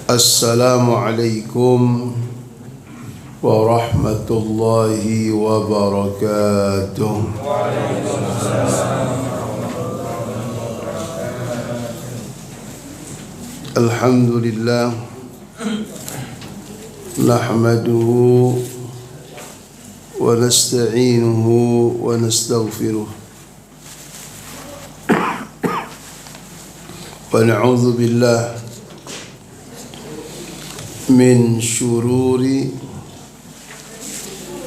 Assalamualaikum warahmatullahi wabarakatuh. Alhamdulillah, nahmaduhu wa nasta'inuhu wa nastaghfiruh wa na'udzu billah min syururi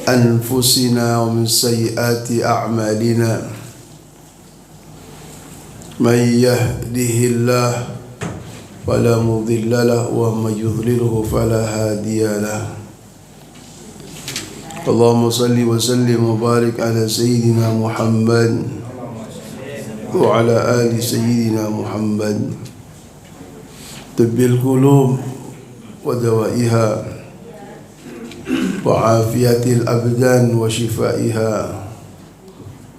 anfusina wa min sayyiati a'malina. Man yahdihillah fala mudilla lahu wa man yudlilhu fala hadiya lahu. Allahumma salli wa sallim wa barik ala sayyidina Muhammad wa ala ali sayyidina Muhammad. Tibbil qulub wa dawaiha wa afiyatil abdan wa shifaiha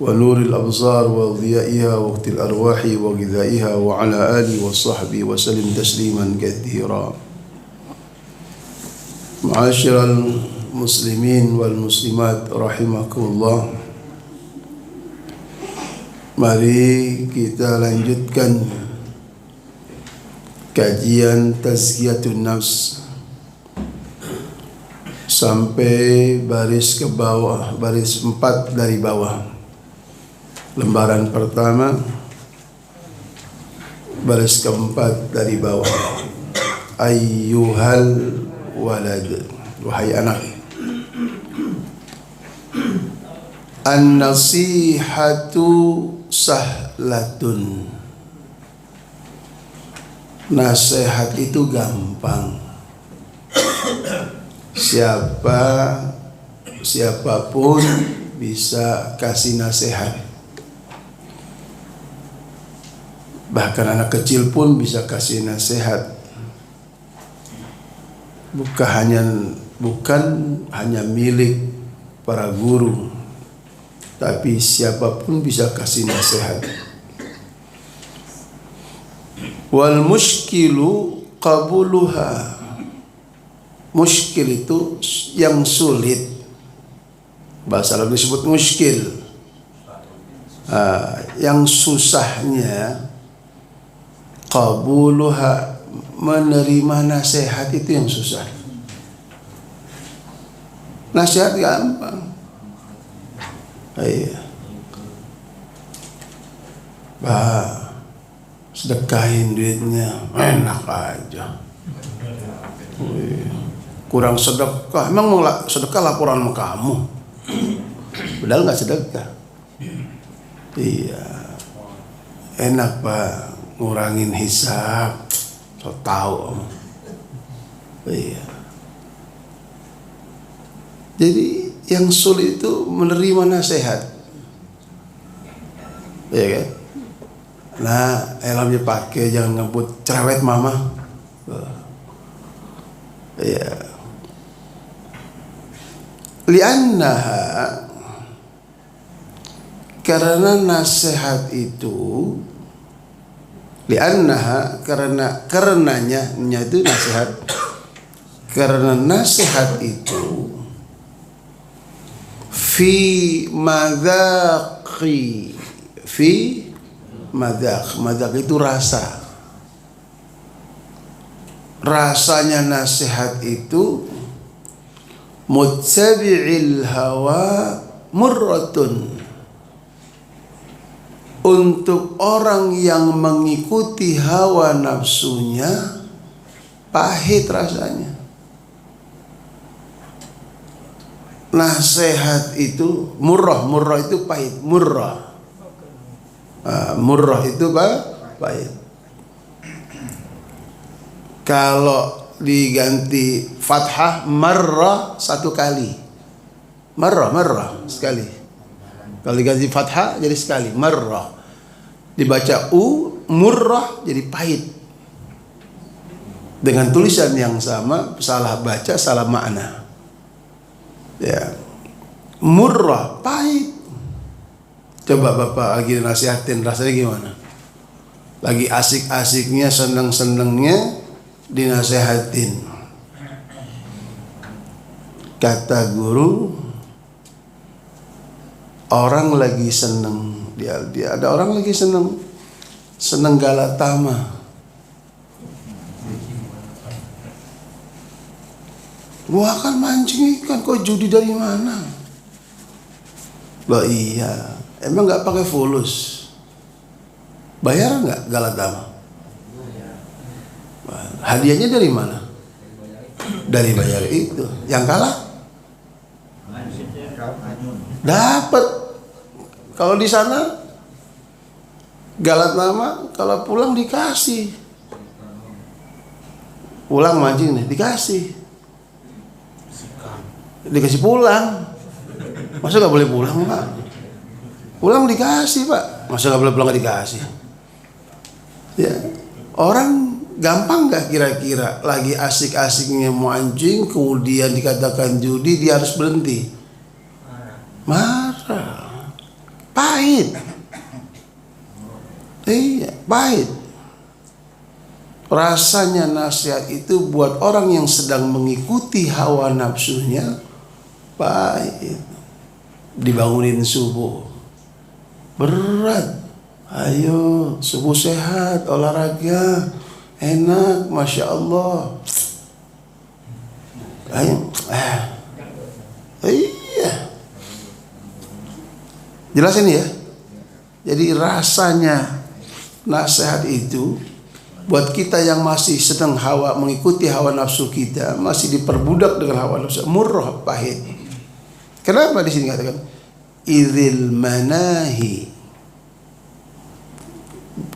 wa nuril absar wa dhiyaiha wa waqtil arwahi wa ghidaiha wa ala alihi wa sahbihi wa sallim tasliman katsira. Ma'asyiral muslimin wal muslimat rahimakumullah. Mari kita lanjutkan kajian tazkiyatun nafs sampai baris ke bawah, baris 4 dari bawah. Lembaran pertama, baris keempat dari bawah. Ayyuhal walad, wahai anak. An-nasihatu sahlatun. Nasihat itu gampang. Siapapun bisa kasih nasihat. Bahkan anak kecil pun bisa kasih nasihat. Bukan hanya milik para guru, tapi siapapun bisa kasih nasihat. Wal mushkilu qabuluha. Muskil itu yang sulit. Bahasa Arab disebut muskil. Yang susahnya qabuluha, menerima nasihat itu yang susah. Nasihat gampang. Iya. Sedekahin duitnya, enak aja. Kurang sedekah, emang mau sedekah laporan sama kamu? Padahal nggak sedekah. Iya, enak Pak, ngurangin hisab, so tahu. Iya. Jadi yang sulit itu menerima nasihat, iya kan? Nah, helmnya pakai, jangan ngebut cerewet mama. Iya. Li'annaha, karena nasihat itu, li'annaha, karenanya itu nasihat, karena nasihat itu fi madaqi, madaq itu rasa. Rasanya nasihat itu muttabi'il hawa murratun. Untuk orang yang mengikuti hawa nafsunya pahit rasanya. Nasihat itu murrah itu pahit, murrah itu pahit. Kalau diganti fathah, marrah, satu kali. Marrah sekali. Kalau diganti fathah jadi sekali, marrah. Dibaca murrah jadi pahit. Dengan tulisan yang sama, salah baca, salah makna. Ya. Murrah, pahit. Coba Bapak lagi nasihatin, rasanya gimana? Lagi asik-asiknya, seneng-senengnya, dinasehatin. Kata guru, orang lagi seneng, dia ada orang lagi seneng Galatama. Gua akan mancing ikan, kok judi dari mana? Loh iya, emang nggak pakai fulus? Bayar nggak Galatama? Hadiahnya dari mana? Dari bayar itu. Yang kalah dapat. Kalau di sana Galatama, kalau pulang dikasih. Pulang mancing nih, dikasih pulang. Masa nggak boleh pulang, Pak? Pulang dikasih, Pak. Masa nggak boleh pulang nggak dikasih? Ya, orang gampang nggak kira-kira lagi asik-asiknya mancing, kemudian dikatakan judi, dia harus berhenti? Marah, pahit. Iya, pahit. Rasanya nasihat itu buat orang yang sedang mengikuti hawa nafsunya pahit. Dibangunin subuh, berat. Ayo subuh sehat, olahraga, enak, masya Allah. Ayo, iya. Jelasin ya. Jadi rasanya nasihat itu buat kita yang masih sedang mengikuti hawa nafsu kita, masih diperbudak dengan hawa nafsu, murrah, pahit. Kenapa di sini katakan idzil manahi?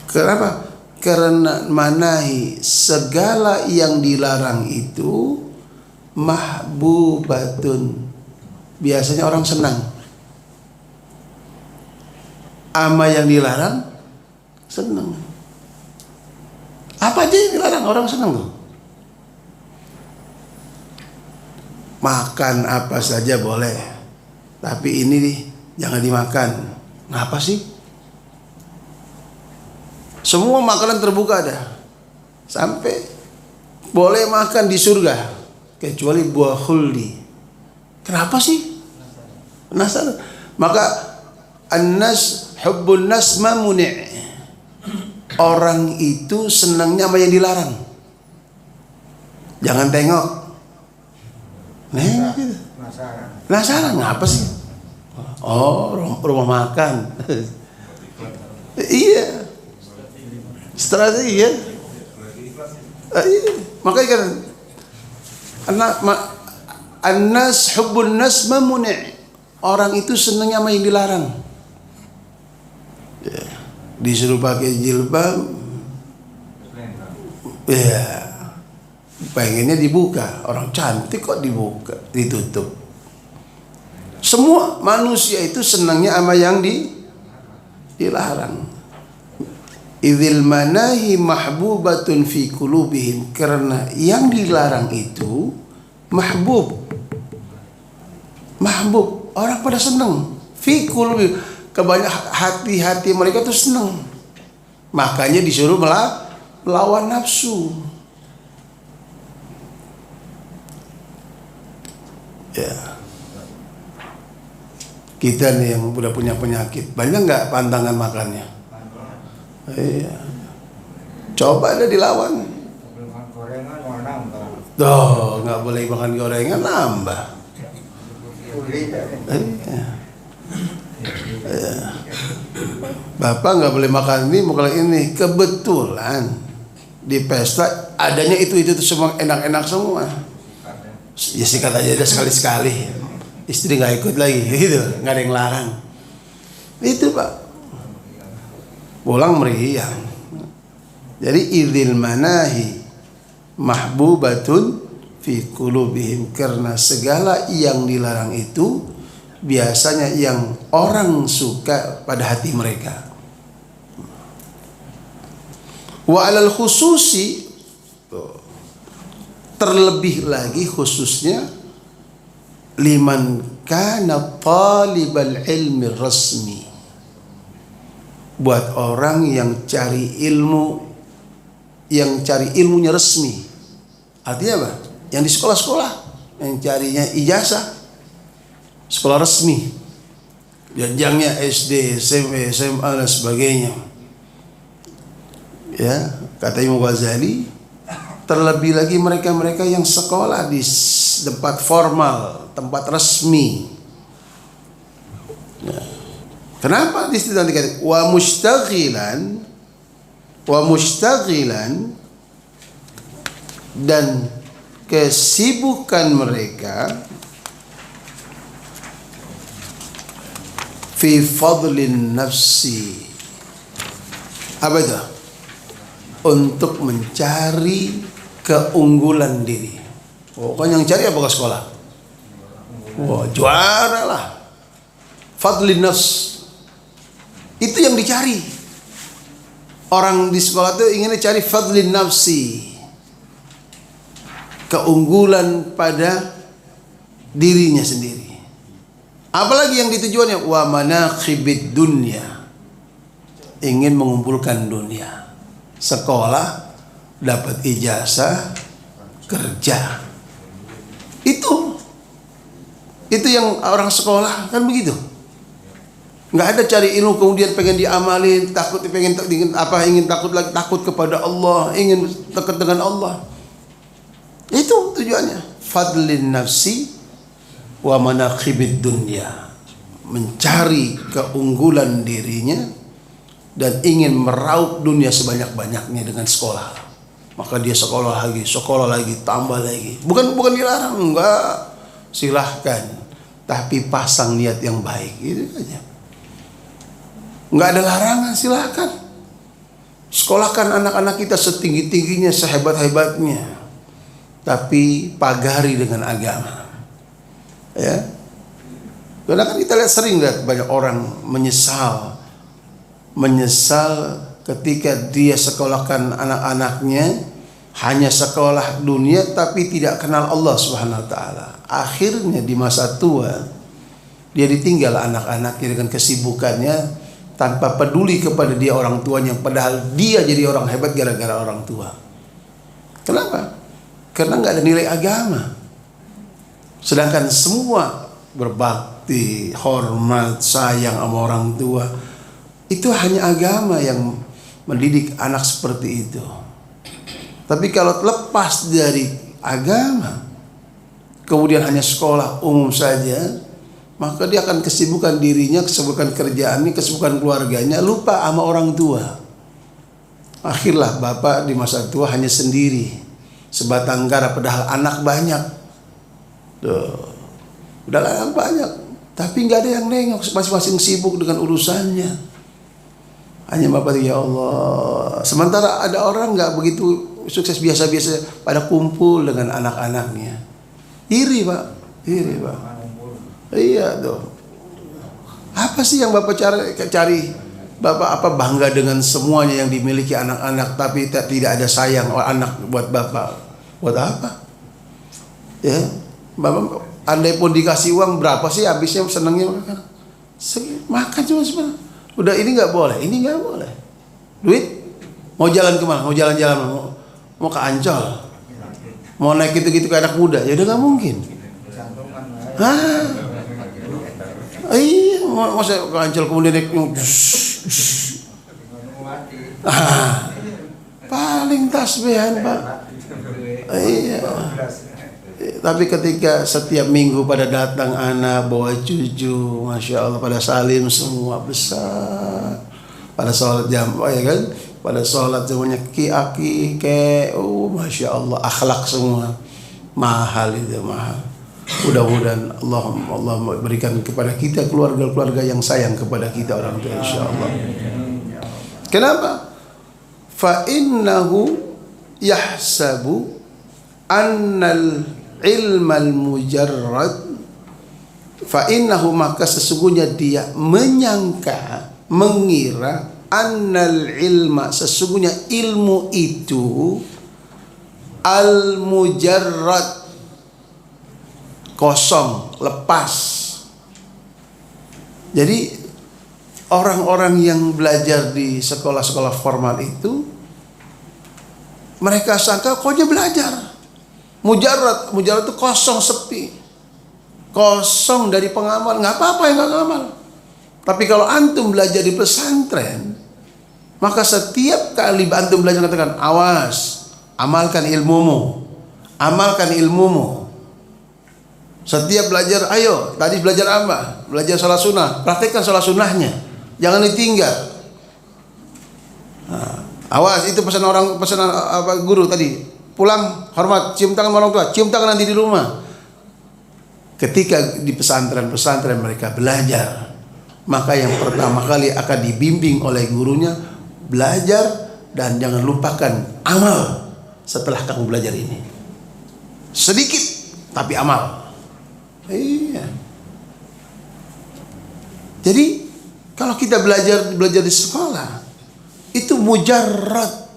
Kenapa? Karena manahi, segala yang dilarang itu mahbubatun. Biasanya orang senang. Ama yang dilarang senang. Apa aja yang dilarang orang senang tuh. Makan apa saja boleh, tapi ini nih jangan dimakan. Kenapa sih? Semua makanan terbuka ada. Sampai boleh makan di surga kecuali buah khuldi. Kenapa sih? Penasaran. Maka annas hubbun nas mamuni'. Orang itu senangnya sama yang dilarang. Jangan tengok. Nengok gitu. Penasaran ngapa sih? Oh, rumah makan. Iya. Strategi ya. Iya. Makanya kan annas hubbun nas mamuni'. Orang itu senangnya sama yang dilarang. Ya. Disuruh pakai jilbab, ya pengennya dibuka. Orang cantik kok dibuka, ditutup. Semua manusia itu senangnya sama yang dilarang. Idzil manahi mahbubatun fi qulubihim, karena yang dilarang itu mahbub, orang pada senang. Fi qulubihim, kebanyakan hati-hati mereka tuh senang. Makanya disuruh melawan nafsu. Ya. Kita nih yang udah punya penyakit, banyak nggak pantangan makannya? Iya. Coba deh dilawan. Tuh, nggak boleh makan gorengan, nambah. Iya. Bapak nggak boleh makan ini, makan ini. Kebetulan di pesta adanya itu semua enak-enak semua. Ya sikat aja deh sekali-sekali. Istri nggak ikut lagi, gitu. Nggak ada yang larang. Itu Pak. Pulang meriang. Jadi idzil manahi mahbubatun fi qulubihim, karena segala yang dilarang itu biasanya yang orang suka pada hati mereka. Wa alal khususi, terlebih lagi khususnya liman kana talibal ilmi rasmi, buat orang yang cari ilmu, yang cari ilmunya resmi. Artinya apa? Yang di sekolah-sekolah yang carinya ijazah, sekolah resmi, jenjangnya SD, SMP, SMA dan sebagainya. Ya, kata Imam Ghazali, terlebih lagi mereka-mereka yang sekolah di tempat formal, tempat resmi. Ya. Kenapa di situ dikatakan wa mustaghilan dan kesibukan mereka fi fadlin nafsi, apa itu? Untuk mencari keunggulan diri. Kan yang cari apa ke sekolah? Wah, juara lah. Fadlin nafs, itu yang dicari. Orang di sekolah itu inginnya cari fadlin nafsi, keunggulan pada dirinya sendiri. Apalagi yang ditujuannya wa manakhibid dunya, ingin mengumpulkan dunia. Sekolah, dapat ijazah, kerja. Itu yang orang sekolah kan begitu. Nggak ada cari ilmu kemudian pengen diamalin, ingin takut kepada Allah, ingin dekat dengan Allah. Itu tujuannya. Fadlin nafsi wa manakhibid dunya, mencari keunggulan dirinya dan ingin meraup dunia sebanyak-banyaknya dengan sekolah. Maka dia sekolah lagi, tambah lagi. Bukan dilarang, enggak. Silahkan, tapi pasang niat yang baik, gitu aja. Enggak ada larangan, silahkan. Sekolahkan anak-anak kita setinggi-tingginya, sehebat-hebatnya, tapi pagari dengan agama. Ya, karena kan kita sering lihat banyak orang menyesal ketika dia sekolahkan anak-anaknya hanya sekolah dunia tapi tidak kenal Allah Subhanahu wa taala. Akhirnya di masa tua dia ditinggal anak-anaknya dengan kesibukannya tanpa peduli kepada dia orang tuanya, padahal dia jadi orang hebat gara-gara orang tua. Kenapa? Karena nggak ada nilai agama. Sedangkan semua berbakti, hormat, sayang sama orang tua, itu hanya agama yang mendidik anak seperti itu. Tapi kalau lepas dari agama, kemudian hanya sekolah umum saja, maka dia akan kesibukan dirinya, kesibukan kerjaannya, kesibukan keluarganya, lupa sama orang tua. Akhirlah bapak di masa tua hanya sendiri, sebatang kara, padahal anak banyak. Tuh, udah anak banyak, tapi nggak ada yang nengok, masing-masing sibuk dengan urusannya. Hanya bapak, ya Allah. Sementara ada orang nggak begitu sukses, biasa-biasa pada kumpul dengan anak-anaknya. Iri pak. Iya tuh. Apa sih yang bapak cari? Bapak apa bangga dengan semuanya yang dimiliki anak-anak, tapi tidak ada sayang anak buat bapak? Buat apa? Ya, bapak andai pun dikasih uang berapa sih habisnya senangnya makan cuma sebenarnya. Udah ini nggak boleh, ini nggak boleh. Duit mau jalan kemana? Mau jalan-jalan, mau ke Ancol, mau naik gitu-gitu ke anak muda, ya udah nggak mungkin. Hah? Iya, mau saya ke Ancol kemudian naik paling tasbihan pak. Iya. Tapi ketika setiap minggu pada datang anak bawa cucu, masya Allah, pada salim semua besar, pada sholat jamaah ya kan, pada sholat semuanya aki masya Allah, akhlak semua mahal itu mahal. Mudah-mudahan Allah berikan kepada kita keluarga-keluarga yang sayang kepada kita orang tua, insya Allah. Kenapa? Fa innahu yahsabu annal ilmal mujarrad, fa innahu, maka sesungguhnya dia mengira annal ilma, sesungguhnya ilmu itu al mujarrad, kosong, lepas. Jadi orang-orang yang belajar di sekolah-sekolah formal itu mereka sangka pokoknya belajar, Mujarrad itu kosong, sepi, kosong dari pengamal. Nggak apa-apa yang nggak ngamal. Tapi kalau antum belajar di pesantren, maka setiap kali antum belajar katakan, awas, amalkan ilmumu, amalkan ilmumu. Setiap belajar, ayo, tadi belajar apa? Belajar salat sunnah, praktekkan salat sunnahnya, jangan ditinggal. Nah, awas, itu pesan guru tadi. Pulang hormat, cium tangan orang tua, cium tangan nanti di rumah. Ketika di pesantren-pesantren mereka belajar, maka yang pertama kali akan dibimbing oleh gurunya, belajar dan jangan lupakan amal setelah kamu belajar ini. Sedikit tapi amal. Iya. Jadi kalau kita belajar di sekolah itu mujarrad,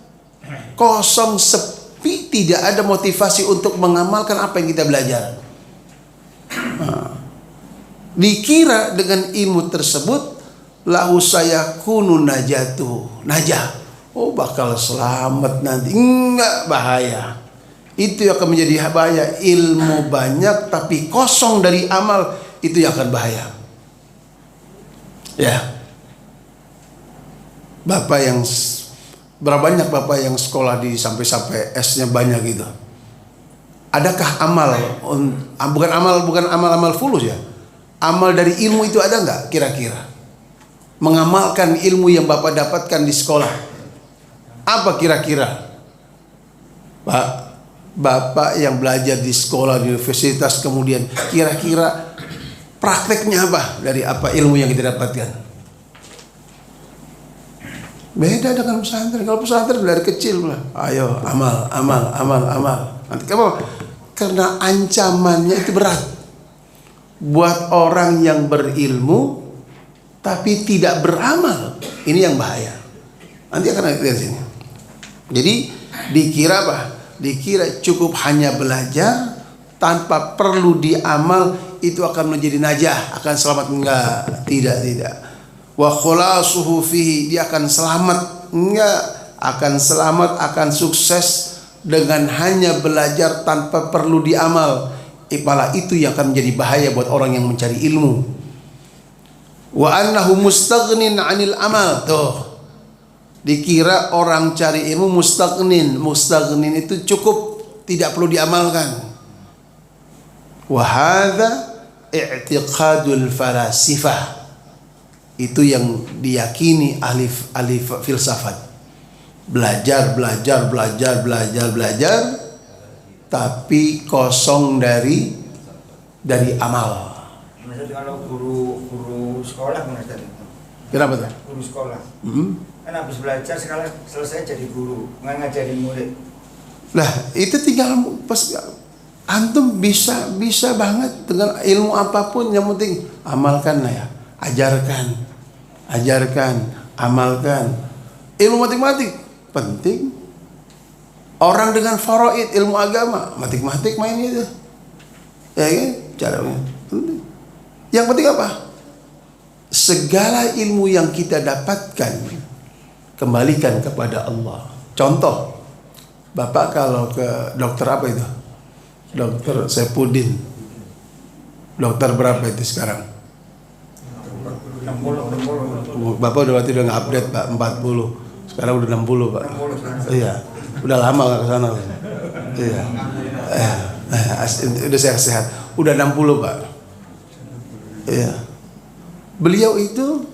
kosong, sepi, tidak ada motivasi untuk mengamalkan apa yang kita belajar. Dikira dengan ilmu tersebut lahu sayakunu najah, oh bakal selamat nanti. Enggak, bahaya. Itu yang akan menjadi bahaya. Ilmu banyak tapi kosong dari amal, itu yang akan bahaya. Ya, berapa banyak bapak yang sekolah di sampai S-nya banyak gitu. Adakah amal, bukan amal fulus ya? Amal dari ilmu itu ada nggak kira-kira? Mengamalkan ilmu yang bapak dapatkan di sekolah. Apa kira-kira? Bapak yang belajar di sekolah, di universitas, kemudian kira-kira prakteknya apa dari apa ilmu yang kita dapatkan? Beda dengan pesantren. Kalau pesantren dari kecil lah, ayo amal. Nanti kamu, karena ancamannya itu berat buat orang yang berilmu tapi tidak beramal. Ini yang bahaya. Nanti akan lihat sini. Jadi dikira apa? Dikira cukup hanya belajar tanpa perlu diamal itu akan menjadi najah, akan selamat. Enggak, tidak. Wa khulasuhu fihi, dia akan selamat. Enggak, akan selamat, akan sukses dengan hanya belajar tanpa perlu diamal. Malah itu yang akan menjadi bahaya buat orang yang mencari ilmu. Wa annahu mustaghnin 'anil amal. Tuh, dikira orang cari ilmu mustaghnin itu cukup, tidak perlu diamalkan. Wa hadza i'tiqadul falasifah. Itu yang diyakini ahli filsafat. Belajar tapi kosong dari amal. Kalau guru sekolah Ustaz. Kenapa tuh? Guru sekolah. Kan habis belajar sekarang selesai jadi guru, ngajarin murid. Nah, itu tinggal antum bisa banget dengan ilmu apapun, yang penting amalkan lah ya. Ajarkan, amalkan. Ilmu matematik penting. Orang dengan faraid ilmu agama, matematik main itu. Ya kan? Caranya penting. Yang penting apa? Segala ilmu yang kita dapatkan kembalikan kepada Allah. Contoh, Bapak kalau ke dokter apa itu? Dokter Saipudin. Dokter berapa itu sekarang? 60. Bapak udah nggak update Pak, 40. Sekarang udah 60 Pak. Iya, udah lama nggak kesana. Iya, udah sehat. Udah 60 Pak. Iya. Beliau itu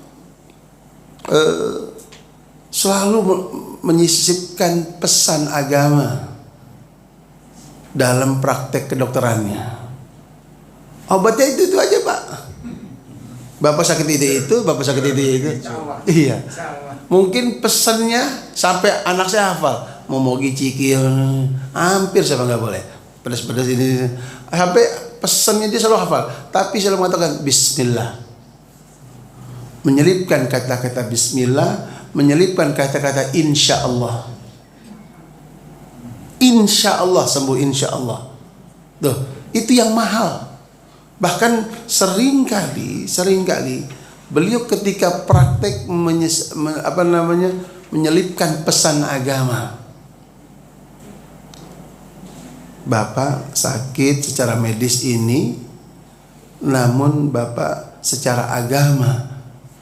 selalu menyisipkan pesan agama dalam praktek kedokterannya. Obatnya itu aja Pak. Bapak sakit itu, bapak sakit itu. Iya. Mungkin pesannya sampai anak saya hafal. Momogi cikil, hampir siapa nggak boleh. Pedas-pedas ini. Sampai pesannya dia selalu hafal. Tapi selalu mengatakan Bismillah. Menyelipkan kata-kata Bismillah, menyelipkan kata-kata Insya Allah. Insya Allah sembuh, Insya Allah. Tuh, itu yang mahal. Bahkan seringkali beliau ketika praktek menyelipkan pesan agama. Bapak sakit secara medis ini, namun Bapak secara agama,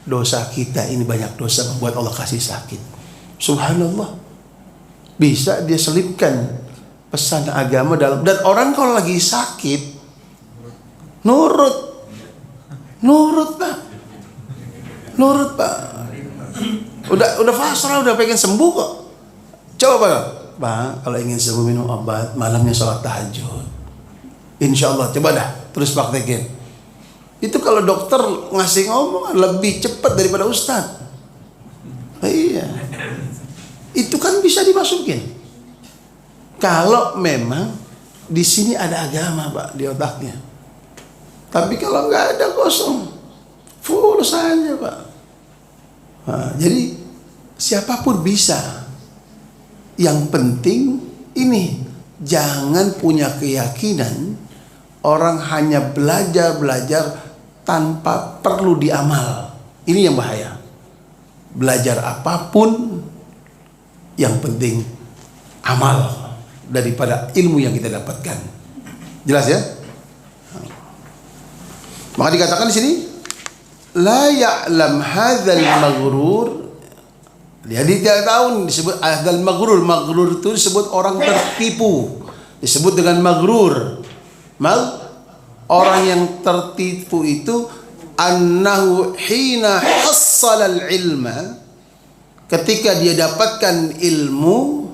dosa kita ini banyak dosa membuat Allah kasih sakit. Subhanallah. Bisa dia selipkan pesan agama dalam, dan orang kalau lagi sakit nurut Pak. Udah pasrah, udah pengen sembuh kok. Coba Pak, kalau ingin sembuh minum obat, malamnya sholat tahajud. Insya Allah, coba dah terus praktekin. Itu kalau dokter ngasih ngomong lebih cepat daripada ustadz. Iya, itu kan bisa dimasukin. Kalau memang di sini ada agama Pak di otaknya. Tapi kalau nggak ada, kosong, full saja Pak. Nah, jadi siapapun bisa. Yang penting ini, jangan punya keyakinan orang hanya belajar tanpa perlu diamal. Ini yang bahaya. Belajar apapun, yang penting amal daripada ilmu yang kita dapatkan. Jelas ya? Maka dikatakan di sini, la ya'lam hadzal maghrur. Jadi dia tahu disebut hadzal maghrur. Maghrur itu disebut orang tertipu. Disebut dengan maghrur. Orang yang tertipu itu annahu hina hassalal ilma, ketika dia dapatkan ilmu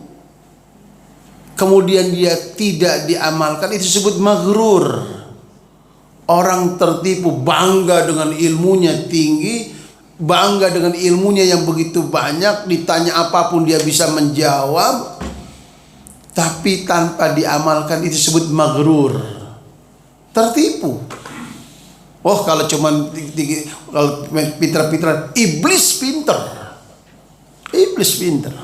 kemudian dia tidak diamalkan, itu disebut maghrur. Orang tertipu, bangga dengan ilmunya tinggi, bangga dengan ilmunya yang begitu banyak, ditanya apapun dia bisa menjawab, tapi tanpa diamalkan, itu disebut maghrur. Tertipu. Oh, kalau cuman kalau pinter-pinter, iblis pinter. Iblis pinter.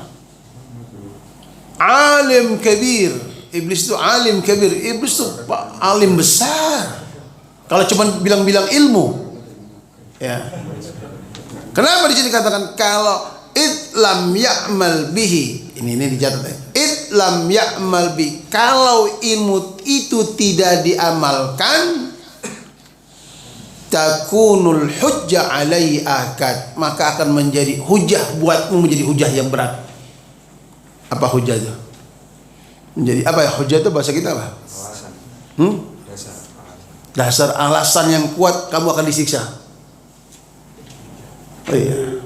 Alim kabir. Iblis itu alim kabir. Iblis itu alim besar. Kalau cuman bilang-bilang ilmu. Ya. Kenapa di sini dikatakan kalau lam ya'mal bihi. Ini dicatat ya. Lam ya'mal bihi. Kalau ilmu itu tidak diamalkan, takunul hujjah alaihi akad, maka akan menjadi hujah buatmu, menjadi hujah yang berat. Apa hujah itu? Menjadi apa ya hujah itu bahasa kita apa? Alasan. Dasar alasan yang kuat kamu akan disiksa. Oh iya.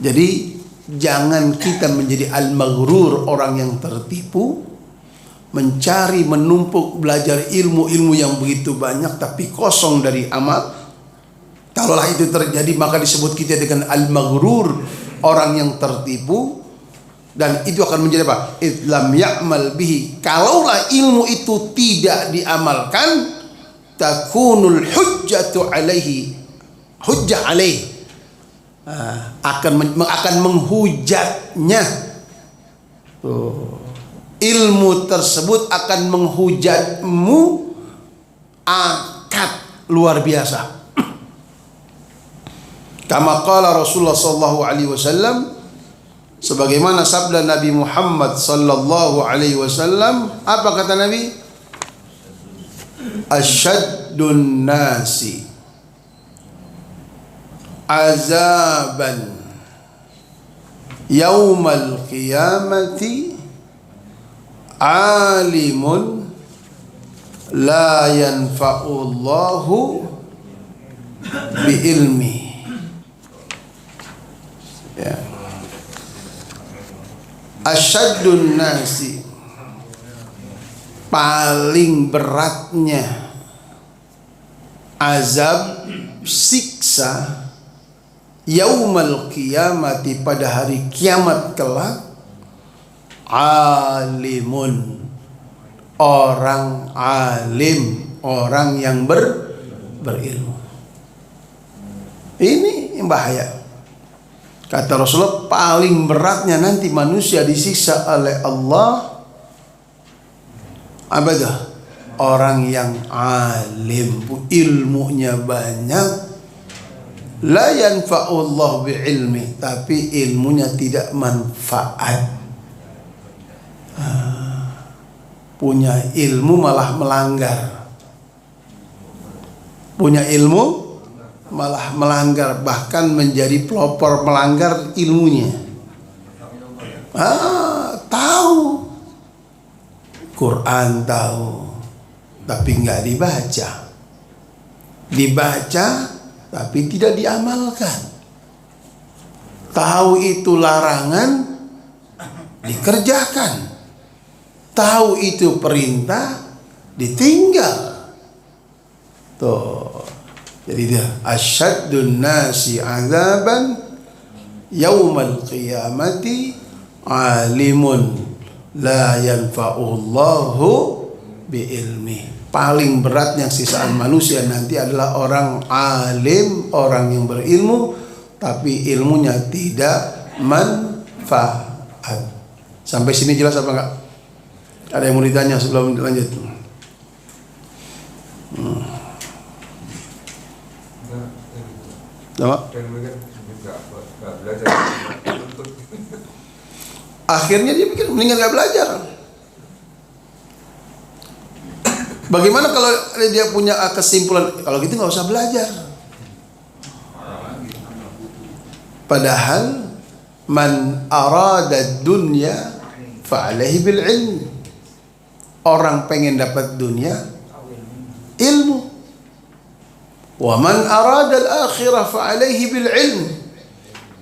Jadi jangan kita menjadi al-maghrur, orang yang tertipu, mencari, menumpuk, belajar ilmu-ilmu yang begitu banyak tapi kosong dari amal. Kalaulah itu terjadi, maka disebut kita dengan al-maghrur, orang yang tertipu. Dan itu akan menjadi apa? Lam ya'mal bihi. Kalaulah ilmu itu tidak diamalkan, takunul hujjatu alaihi, hujjah alaihi, akan menghujatnya. Tuh. Ilmu tersebut akan menghujatmu akad luar biasa. Kama qala Rasulullah sallallahu alaihi wasallam, sebagaimana sabda Nabi Muhammad sallallahu alaihi wasallam, apa kata Nabi? Asyaddun nasi azaban yaumal qiyamati alimun la yanfa'ullahu bi ilmi. Ya. Asyaddun nasi, paling beratnya azab, siksa yaumal qiyamati, pada hari kiamat kelak, alimun, orang alim, orang yang berilmu. Ini yang bahaya. Kata Rasulullah, paling beratnya nanti manusia disiksa oleh Allah apa dah? Orang yang alim, ilmunya banyak, la yanfa'ullah bi'ilmi, tapi ilmunya tidak manfaat. punya ilmu malah melanggar. Punya ilmu malah melanggar, bahkan menjadi pelopor melanggar ilmunya. Tahu Quran, tahu, tapi nggak dibaca. Dibaca tapi tidak diamalkan. Tahu itu larangan, dikerjakan. Tahu itu perintah, ditinggal. Tuh. Jadi dia asyaddun nasi azaban yaumal qiyamati alimun la yanfa'ullahu biilmi. Paling berat yang sisaan manusia nanti adalah orang alim, orang yang berilmu tapi ilmunya tidak manfaat. Sampai sini jelas apa enggak? Ada yang mau ditanya sebelum lanjut? Akhirnya dia pikir mendingan gak belajar. Bagaimana kalau dia punya kesimpulan, kalau gitu gak usah belajar. Padahal man arada dunya fa'alaihi bil ilm. Orang pengen dapat dunia, ilmu. Wa man arada al-akhirah fa'alaihi bil ilm.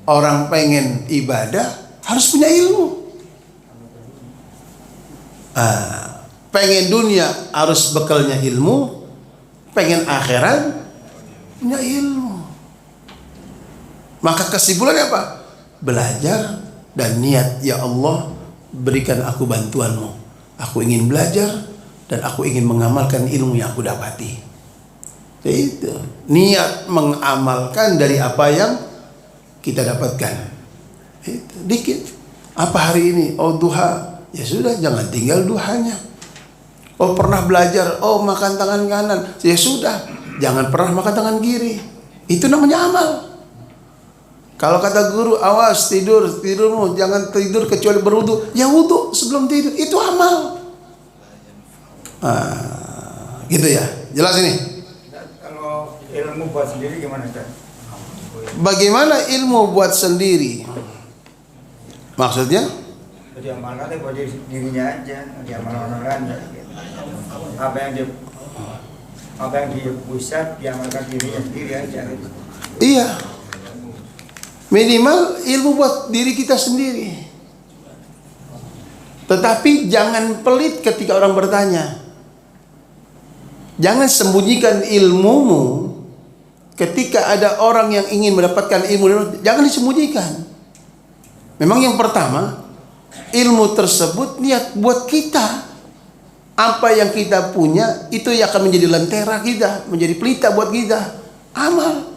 Orang pengen ibadah harus punya ilmu. Pengen dunia harus bekalnya ilmu. Pengen akhirat punya ilmu. Maka kesimpulannya apa? Belajar dan niat, ya Allah berikan aku bantuanmu. Aku ingin belajar dan aku ingin mengamalkan ilmu yang aku dapati. Itu niat mengamalkan dari apa yang kita dapatkan. Itu dikit. Apa hari ini? Oh duha. Ya sudah, jangan tinggal duhanya. Oh pernah belajar. Oh makan tangan kanan. Ya sudah, jangan pernah makan tangan kiri. Itu namanya amal. Kalau kata guru, awas tidurmu jangan tidur kecuali berwudu. Ya wudu sebelum tidur, itu amal. Gitu ya. Jelas ini? Kalau ilmu buat sendiri gimana, Ustaz? Bagaimana ilmu buat sendiri? Maksudnya? Diamalkan buat dirinya aja, diamalkan orang lain. Apa yang dia pusat diamalkan dirinya sendiri aja. Iya. Minimal ilmu buat diri kita sendiri. Tetapi jangan pelit ketika orang bertanya. Jangan sembunyikan ilmumu ketika ada orang yang ingin mendapatkan ilmu. Jangan disembunyikan. Memang yang pertama, ilmu tersebut niat buat kita. Apa yang kita punya itu yang akan menjadi lentera kita, menjadi pelita buat kita. Amal.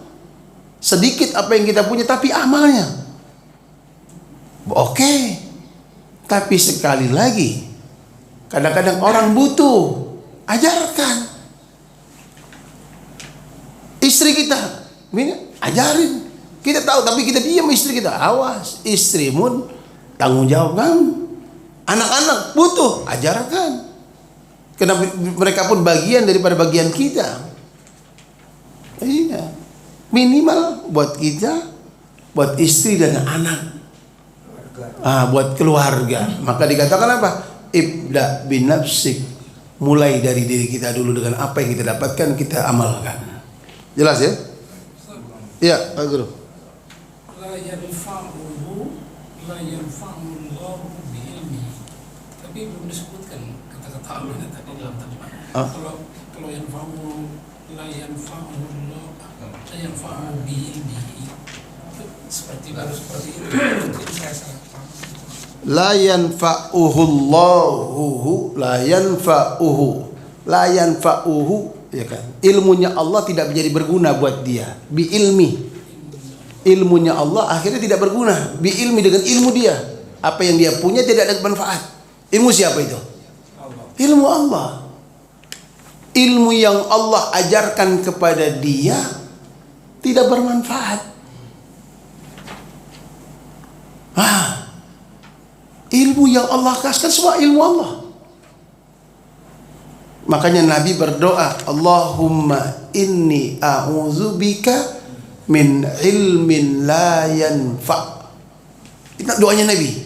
Sedikit apa yang kita punya tapi amalnya. Oke. Tapi sekali lagi, kadang-kadang orang butuh, ajarkan. Istri kita, ajarin. Kita tahu tapi kita diam, istri kita. Awas, istrimu tanggung jawab kamu. Anak-anak butuh, ajarkan. Karena mereka pun bagian daripada bagian kita. Iya. Minimal buat kita, buat istri dan anak, buat keluarga. Maka dikatakan apa? Ibda binafsik. Mulai dari diri kita dulu dengan apa yang kita dapatkan kita amalkan. Jelas ya? Iya, Pak Guru. La yanfa'ullahu bi'ilmi. Tapi belum disebutkan kata-kata Allah tadi dalam terjemahan. Kalau yanfa'u la yanfa'ullahu la yanfa'u bi'ilmi. Seperti itu. Mungkin saya salah paham. La yanfa'uhu, ya kan? Ilmunya Allah tidak menjadi berguna buat dia. Bi ilmi. Ilmunya Allah akhirnya tidak berguna. Bi ilmi, dengan ilmu dia. Apa yang dia punya tidak ada manfaat. Ilmu siapa itu? Ilmu Allah. Ilmu yang Allah ajarkan kepada dia tidak bermanfaat. Ilmu yang Allah kasihkan semua ilmu Allah. Makanya Nabi berdoa, Allahumma inni a'udzubika min ilmin la yanfa'. Itu doanya Nabi.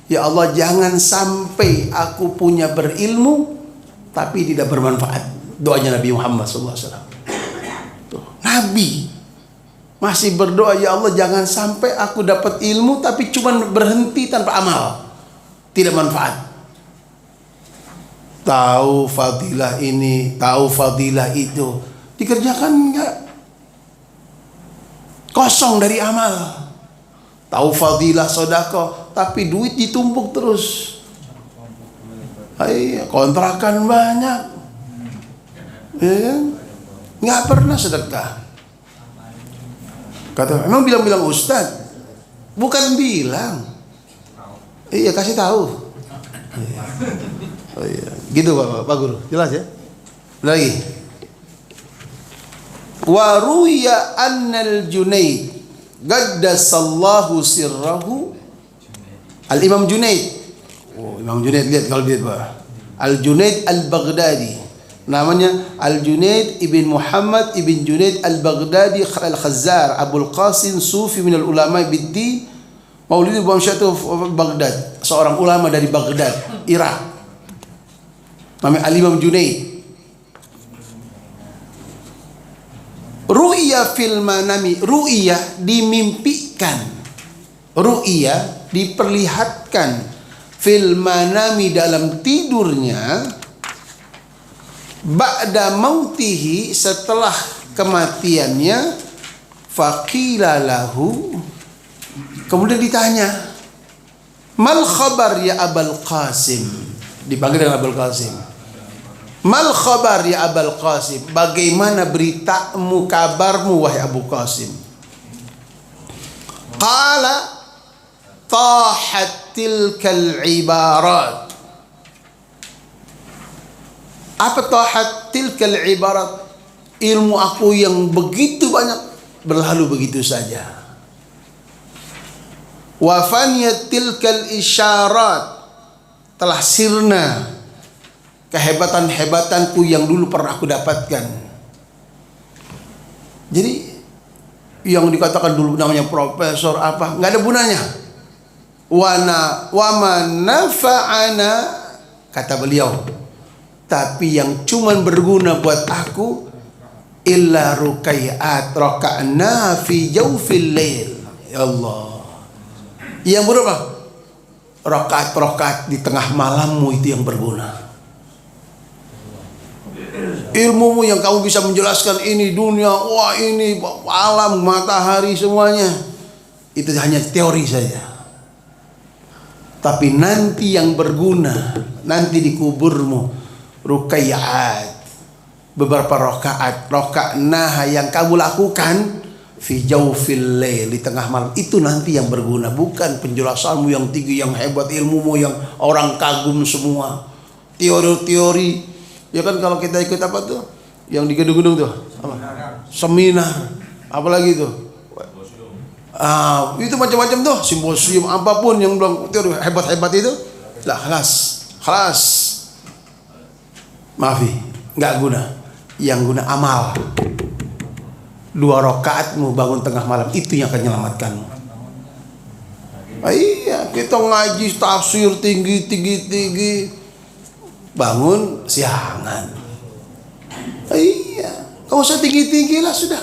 Ya Allah, jangan sampai aku punya berilmu tapi tidak bermanfaat. Doanya Nabi Muhammad SAW. Nabi masih berdoa, ya Allah jangan sampai aku dapat ilmu tapi cuma berhenti tanpa amal, tidak manfaat. Tahu fadilah ini, tahu fadilah itu, dikerjakan enggak? Kosong dari amal. Tahu fadilah sedekah, tapi duit ditumpuk terus. Kontrakan banyak, ya, nggak pernah sedekah. Kata, emang bilang-bilang ustaz? Bukan bilang. Iya, kasih tahu. Oh iya, gitu Pak Guru, jelas ya. Lagi. Wa ruya annal Junaid gaddasallahu sirrahu. Al Imam Junaid. Oh, Imam Junaid, lihat kalau lihat Pak. Al Junaid Al-Baghdadi. Namanya Al Junaid ibn Muhammad ibn Junaid Al-Baghdadi Al-Khazzar Abul Qasim Sufi minal ulama biddi Maulid Bamsyatu Baghdad, seorang ulama dari Baghdad, Irak. Namanya Al-Imam Junaid. Ru'ya fil manami, ru'ya dimimpikan, ru'ya diperlihatkan, fil manami dalam tidurnya, ba'da mautihi setelah kematiannya, faqila lahu, kemudian ditanya, mal khabar ya Abul Qasim, dipanggil dengan Abul Qasim. Mal khabar ya Abul Qasim, bagaimana beritamu, kabarmu wahai Abu Qasim? Qala tahat tilkal ibarat. Apa tahat tilkal ibarat? Ilmu aku yang begitu banyak berlalu begitu saja. Wa faniyat tilkal isyarat, telah sirna kehebatan-hebatanku yang dulu pernah aku dapatkan. Jadi yang dikatakan dulu namanya profesor apa, nggak ada gunanya. Wa man nafa'ana, kata beliau, tapi yang cuman berguna buat aku illa rukai'at raka'na fi jawfil lail. Ya Allah, yang berapa? Rakaat-rakaat di tengah malammu itu yang berguna. Ilmumu yang kamu bisa menjelaskan ini dunia, wah ini alam, matahari, semuanya itu hanya teori saja. Tapi nanti yang berguna, nanti di kuburmu, rukai'at, beberapa rakaat, raka'naha yang kamu lakukan fi jawfil lail, di tengah malam, itu nanti yang berguna, bukan penjelasanmu yang tinggi, yang hebat, ilmumu yang orang kagum semua, teori-teori. Ya kan kalau kita ikut apa tuh, yang di gedung-gedung tuh, apa? Seminar, apalagi tuh, itu macam-macam tuh, simposium apapun yang bilang teori hebat-hebat itu, lah kelas, maafi, nggak guna. Yang guna amal. 2 rakaatmu bangun tengah malam, itu yang akan menyelamatkanmu. Iya, kita ngaji tafsir tinggi, bangun siangan. Iya, kau usah tinggi lah sudah.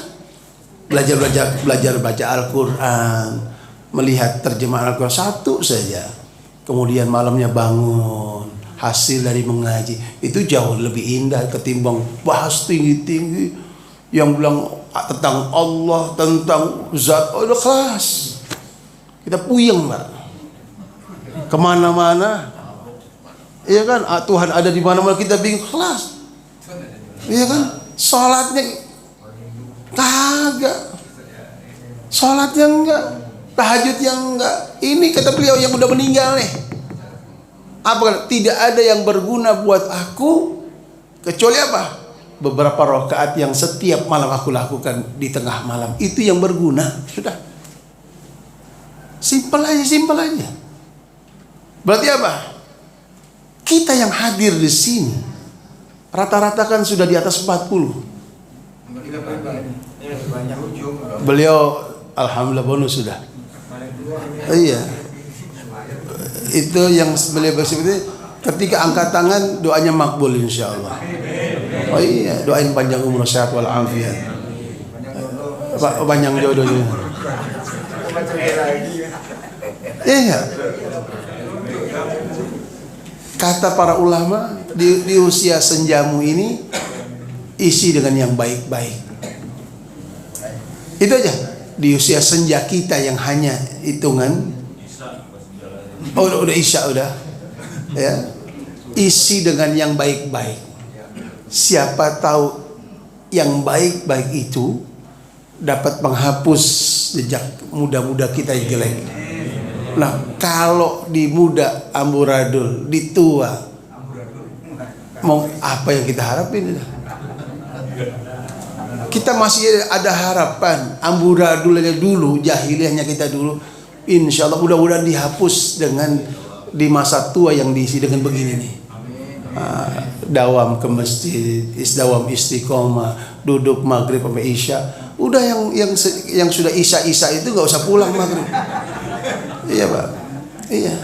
Belajar baca Al-Quran, melihat terjemahan Al-Quran satu saja. Kemudian malamnya bangun, hasil dari mengaji itu jauh lebih indah ketimbang bahas tinggi yang bilang tentang Allah, tentang zat. Oh, udah kelas. Kita puyeng, Pak. Kemana-mana. Iya kan, Tuhan ada di mana-mana, kita bingung, kelas. Iya kan, sholatnya kagak, sholatnya enggak, tahajudnya enggak. Ini kata beliau yang udah meninggal nih. Apa? Tidak ada yang berguna buat aku kecuali apa? Beberapa rakaat yang setiap malam aku lakukan di tengah malam, itu yang berguna. Sudah, simpel aja. Berarti apa? Kita yang hadir di sini Rata-rata kan sudah di atas 40. Banyak ujung. Beliau alhamdulillah bonus sudah. Iya. Itu yang beliau bersifat, ketika angkat tangan doanya makbul insyaallah. Oh iya, doain panjang umur sehat wal afiat. Panjang jodohnya. Iya. Kata para ulama, di usia senjamu ini isi dengan yang baik-baik. Itu aja. Di usia senja kita yang hanya hitungan. Oh, udah isya udah. Ya. Isi dengan yang baik-baik. Siapa tahu yang baik-baik itu dapat menghapus jejak muda-muda kita yang jelek. Nah, kalau di muda amburadul, di tua mau apa yang kita harapin? Kita masih ada harapan. Amburadulnya dulu, jahiliyahnya kita dulu, insya Allah mudah-mudahan dihapus dengan di masa tua yang diisi dengan begini nih. Dawam ke masjid, dawam istiqomah, duduk maghrib sampai isya. Udah yang sudah isya itu nggak usah pulang maghrib. Iya Pak. Iya.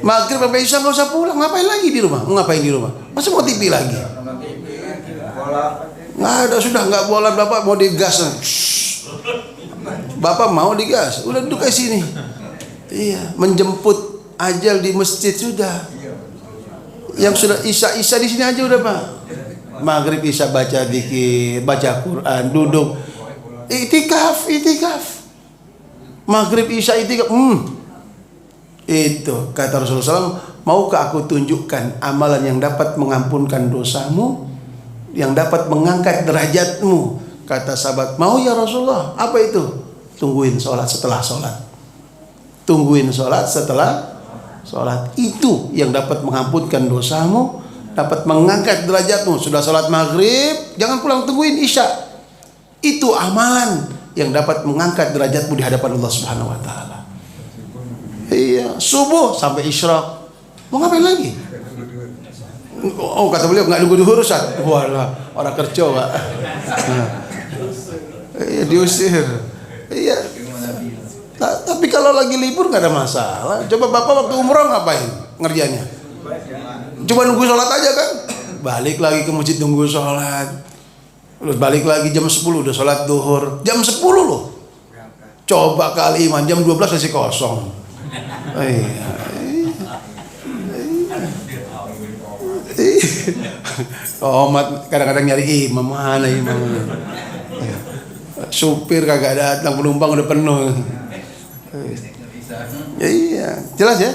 Maghrib sampai isya nggak usah pulang. Ngapain lagi di rumah? Ngapain di rumah? Masa mau TV lagi? Nggak ada, sudah nggak bola. Bapak mau digas. Bapak mau digas. Udah duduk di sini. Iya. Menjemput ajal di masjid sudah. Yang sudah isya di sini aja udah Pak. Maghrib isya baca zikir, baca Quran, duduk itikaf. Maghrib isya itikaf. Itu kata Rasulullah SAW, maukah aku tunjukkan amalan yang dapat mengampunkan dosamu, yang dapat mengangkat derajatmu? Kata sahabat, mau ya Rasulullah. Apa itu? Tungguin sholat setelah sholat. Tungguin sholat setelah sholat. Itu yang dapat mengampunkan dosamu, dapat mengangkat derajatmu. Sudah sholat maghrib, jangan pulang, tungguin isya. Itu amalan yang dapat mengangkat derajatmu di hadapan Allah Subhanahu wa taala. Iya, subuh sampai isyraq. Mau ngapain lagi? Oh, kata beliau enggak nunggu duhur Ustaz. Walah, orang kerja, Pak. Iya, diusir. Iya. Tapi kalau lagi libur nggak ada masalah. Coba Bapak waktu umroh ngapain ngerjanya? Coba nunggu sholat aja kan. Balik lagi ke masjid nunggu sholat. Terus balik lagi jam 10 udah sholat duhur. Jam 10 loh. Coba kali iman jam 12 masih kosong. Iya. Omat kadang-kadang nyari imam, mana imam? Supir kagak datang, penumpang udah penuh. Iya, jelas ya.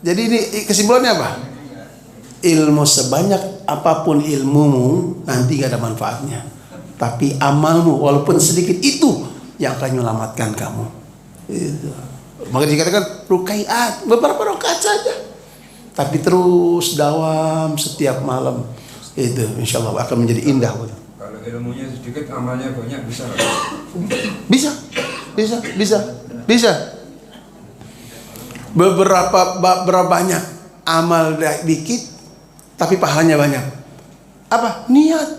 Jadi ini kesimpulannya apa? Ilmu sebanyak apapun ilmumu nanti gak ada manfaatnya. Tapi amalmu walaupun sedikit itu yang akan menyelamatkan kamu. Itu. Maka dikatakan rukaiat, beberapa rakaat saja. Tapi terus dawam setiap malam. Itu insya Allah akan menjadi indah. Kalau ilmunya sedikit, amalnya banyak, bisa? Bisa. Berapa banyak amal dikit, tapi pahalanya banyak. Apa? Niat.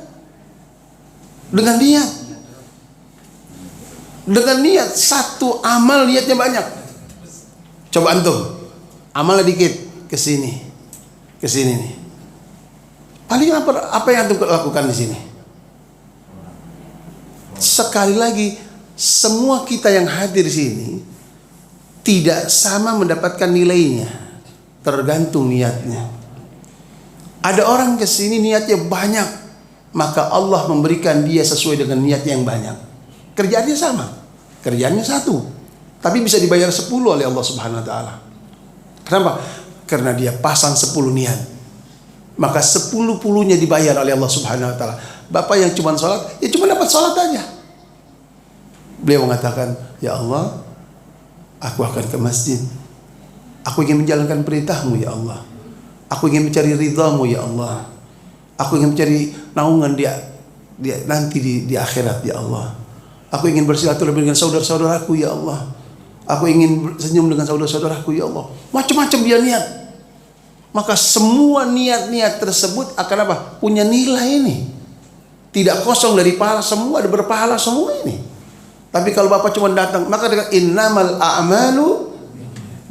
Dengan niat satu amal niatnya banyak. Coba antum, amalnya dikit, kesini nih. Paling apa yang antum lakukan di sini? Sekali lagi, semua kita yang hadir di sini tidak sama mendapatkan nilainya, tergantung niatnya. Ada orang kesini niatnya banyak, maka Allah memberikan dia sesuai dengan niatnya yang banyak. Kerjaannya sama, kerjaannya satu, tapi bisa dibayar 10 oleh Allah Subhanahu wa taala. Kenapa? Karena dia pasang 10 niat. Maka 10-10-nya dibayar oleh Allah Subhanahu wa taala. Bapak yang cuma sholat, ya cuma dapat sholat aja. Beliau mengatakan, ya Allah, aku akan ke masjid. Aku ingin menjalankan perintahmu ya Allah. Aku ingin mencari ridhamu ya Allah. Aku ingin mencari naungan dia nanti di akhirat ya Allah. Aku ingin bersilaturahmi dengan saudara-saudaraku ya Allah. Aku ingin senyum dengan saudara-saudaraku ya Allah. Macam-macam dia niat. maka semua niat-niat tersebut akan apa? Punya nilai ini. Tidak kosong dari pahala, semua ada berpahala semua ini. Tapi kalau Bapak cuma datang, maka dengan innamal a'malu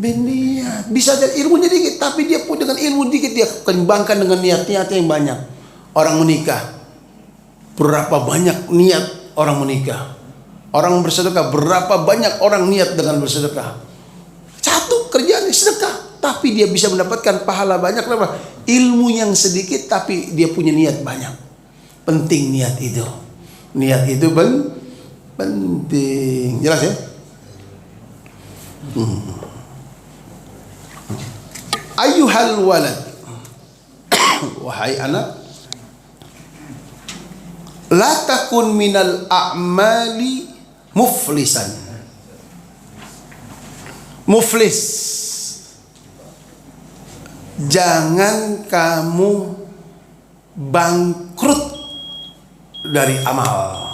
binniyat. Bisa jadi ilmunya dikit, tapi dia pun dengan ilmu dikit dia kembangkan dengan niat-niat yang banyak. Orang menikah, berapa banyak niat orang menikah. Orang bersedekah, berapa banyak orang niat dengan bersedekah. Satu kerjaan sedekah, tapi dia bisa mendapatkan pahala banyak. Kenapa? Ilmu yang sedikit, tapi dia punya niat banyak. Penting niat itu. Niat itu penting. Jelas ya? Ayyuhal walad, wahai anak, la takun minal a'mali muflisan. Muflis, jangan kamu bangkrut dari amal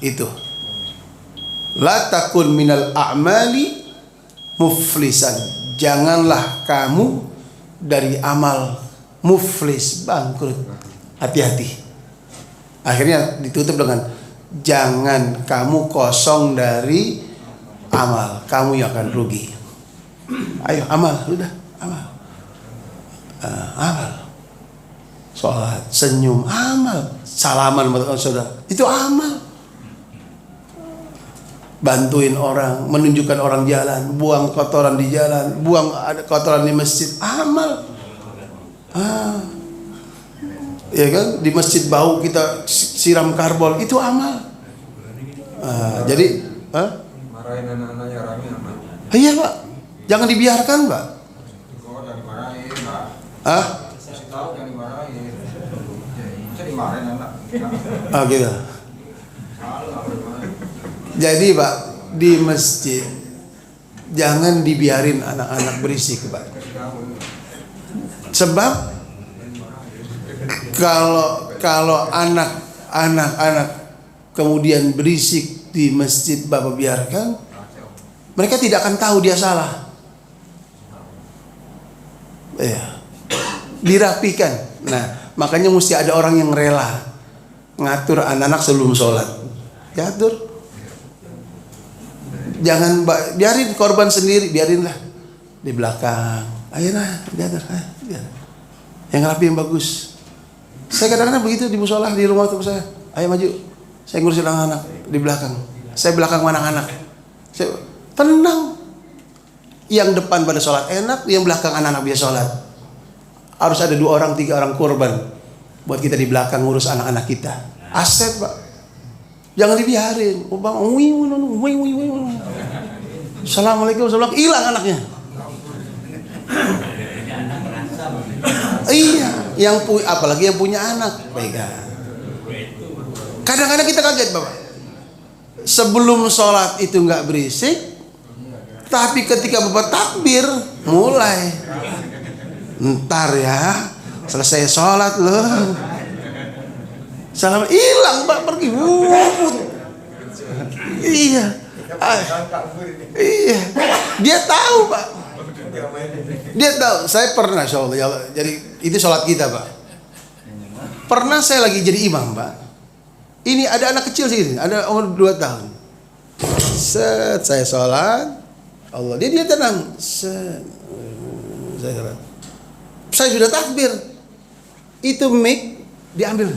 itu. La takun minal a'mali muflisan, janganlah kamu dari amal muflis, bangkrut. Hati-hati. Akhirnya ditutup dengan jangan kamu kosong dari amal, kamu yang akan rugi. Ayo amal, udah amal. Amal. Sholat, senyum, amal. Salaman sama saudara, itu amal. Bantuin orang, menunjukkan orang jalan, buang kotoran di jalan, buang kotoran di masjid, amal. Ya kan, di masjid bau kita siram karbol, itu amal. Jadi marahin anak-anaknya rame apa? Iya Pak, jangan dibiarkan Pak. Kok jangan dimarahin Pak? Kasih tahu jangan dimarahin. Bisa dimarahin anak. Gitu. Jadi Pak, di masjid jangan dibiarin anak-anak berisik Pak. Sebab kalau anak-anak kemudian berisik di masjid Bapak biarkan, mereka tidak akan tahu dia salah. Dirapikan. Nah, makanya mesti ada orang yang rela ngatur anak-anak sebelum sholat. Diatur. Jangan biarin korban sendiri, biarinlah di belakang. Ayolah, diatur. Yang rapi, yang bagus. Saya kadang-kadang begitu di musola di rumah tuh saya. Ayo maju, saya ngurusin anak-anak di belakang. Saya belakang anak-anak. Saya tenang. Yang depan pada sholat enak, yang belakang anak-anak biasa sholat. Harus ada 2 orang, 3 orang korban buat kita di belakang ngurus anak-anak kita. Aset Pak. Jangan dibiarin. Assalamualaikum, hilang anaknya. Iya, apalagi yang punya anak. Baik. Kadang-kadang kita kaget Bapak. Sebelum sholat itu nggak berisik, tapi ketika Bapak takbir mulai. Ntar ya, selesai sholat loh. Salam hilang Pak, pergi. Iya. Iya. Dia tahu Pak. Dia tahu. Saya pernah insyaallah. Jadi itu sholat kita Pak. Pernah saya lagi jadi imam Pak. Ini ada anak kecil sih, ada umur 2 tahun. Set, saya sholat. Allah, dia tenang. Set, saya sholat. Saya sudah takbir. Itu mic diambil.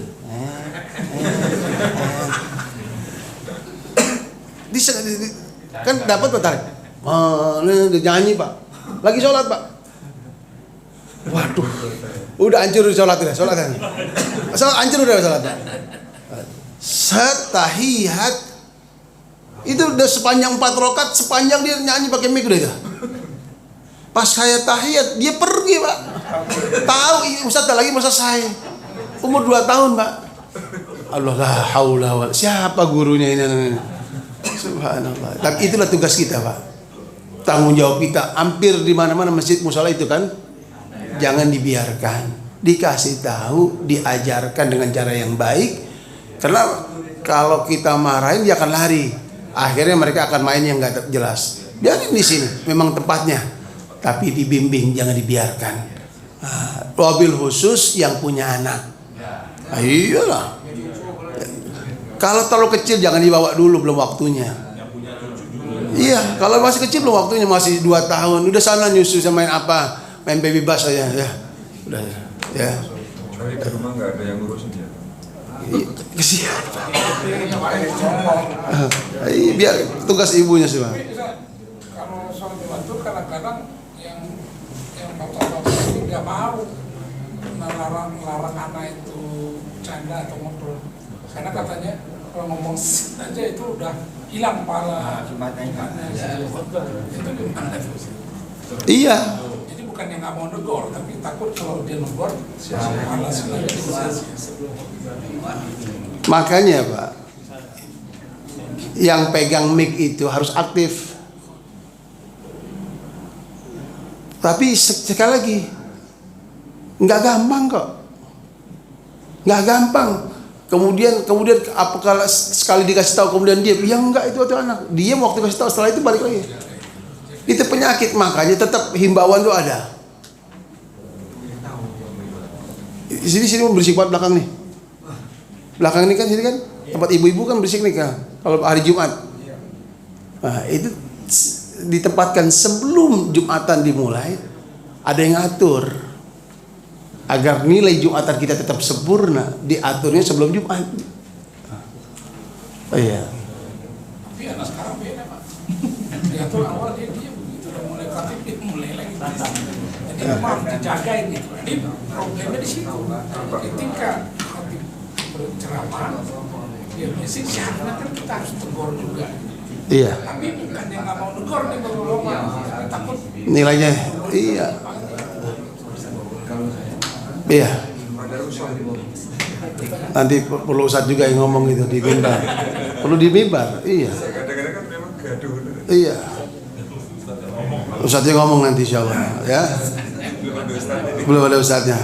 Kan dapat tarik. Dia nyanyi Pak. Lagi sholat Pak. Waduh. Udah hancur sholatnya. Sholat hancur udah sholat Pak. Setahiyat itu udah sepanjang 4 rakaat, sepanjang dia nyanyi pakai mic udah itu. Pas saya tahiyat dia pergi Pak. Tahu Ustaz lagi masa saya. Umur 2 tahun Pak. Allah la haula wala. Siapa gurunya ini? Subhanallah. Tapi itulah tugas kita Pak. Tanggung jawab kita. Hampir di mana-mana masjid musala itu kan. Jangan dibiarkan. Dikasih tahu, diajarkan dengan cara yang baik. Karena kalau kita marahin dia akan lari. Akhirnya mereka akan main yang enggak jelas. Biarin di sini, memang tempatnya. Tapi dibimbing, jangan dibiarkan. Wabil khusus yang punya anak. Iyalah. Kalau terlalu kecil jangan dibawa dulu, belum waktunya. Iya, kalau masih kecil belum waktunya, masih 2 tahun. Udah sana nyusu sama main apa? Main baby bus aja ya. Udah ya. Soalnya di rumah nggak ada yang ngurusin ya. Kesian. Biar tugas ibunya sih, Bang. Kalau soal dibantu kadang-kadang yang bapak-bapak ini nggak mau melarang anak itu canda atau ngobrol, karena katanya kalau ngomong aja itu udah hilang pala Jumatnya itu gimana tuh? Iya. Jadi bukan yang nggak mau negor, tapi takut kalau dia negor pala sebenarnya. Makanya Pak, yang pegang mic itu harus aktif. Tapi sekali lagi, nggak gampang kok, nggak gampang. Kemudian apakah sekali dikasih tahu kemudian diam? Ya enggak, itu anak diam waktu kasih tahu, setelah itu balik lagi. Itu penyakit, makanya tetap himbauan itu ada. Di sini berisik banget belakang nih. Belakang ini kan sini kan tempat ibu-ibu kan berisik nih kan. Kalau hari Jumat. Nah, itu ditempatkan sebelum Jumatan dimulai, ada yang ngatur agar nilai Jumatan kita tetap sempurna, diaturnya sebelum Jumat. Oh iya. Tapi anak sekarang beda Pak. Diatur awal dia begitu udah mulai kreatif dia mulai lagi. Jadi memang dijagain gitu. Jadi problemnya di situ. Ketika khotib berceramah, dia mesti syaratnya kan kita harus tegur juga. Iya. Tapi bukan yang nggak mau tegur nih bapak-bapak, takut Nilainya, iya. Iya. Nanti perlu Ustadz juga yang ngomong gitu di mimbar. Perlu di mimbar, iya. Kadang-kadang kan memang gaduh. Iya. Ustadz yang ngomong nanti insyaallah ya. Belum ada Ustadznya.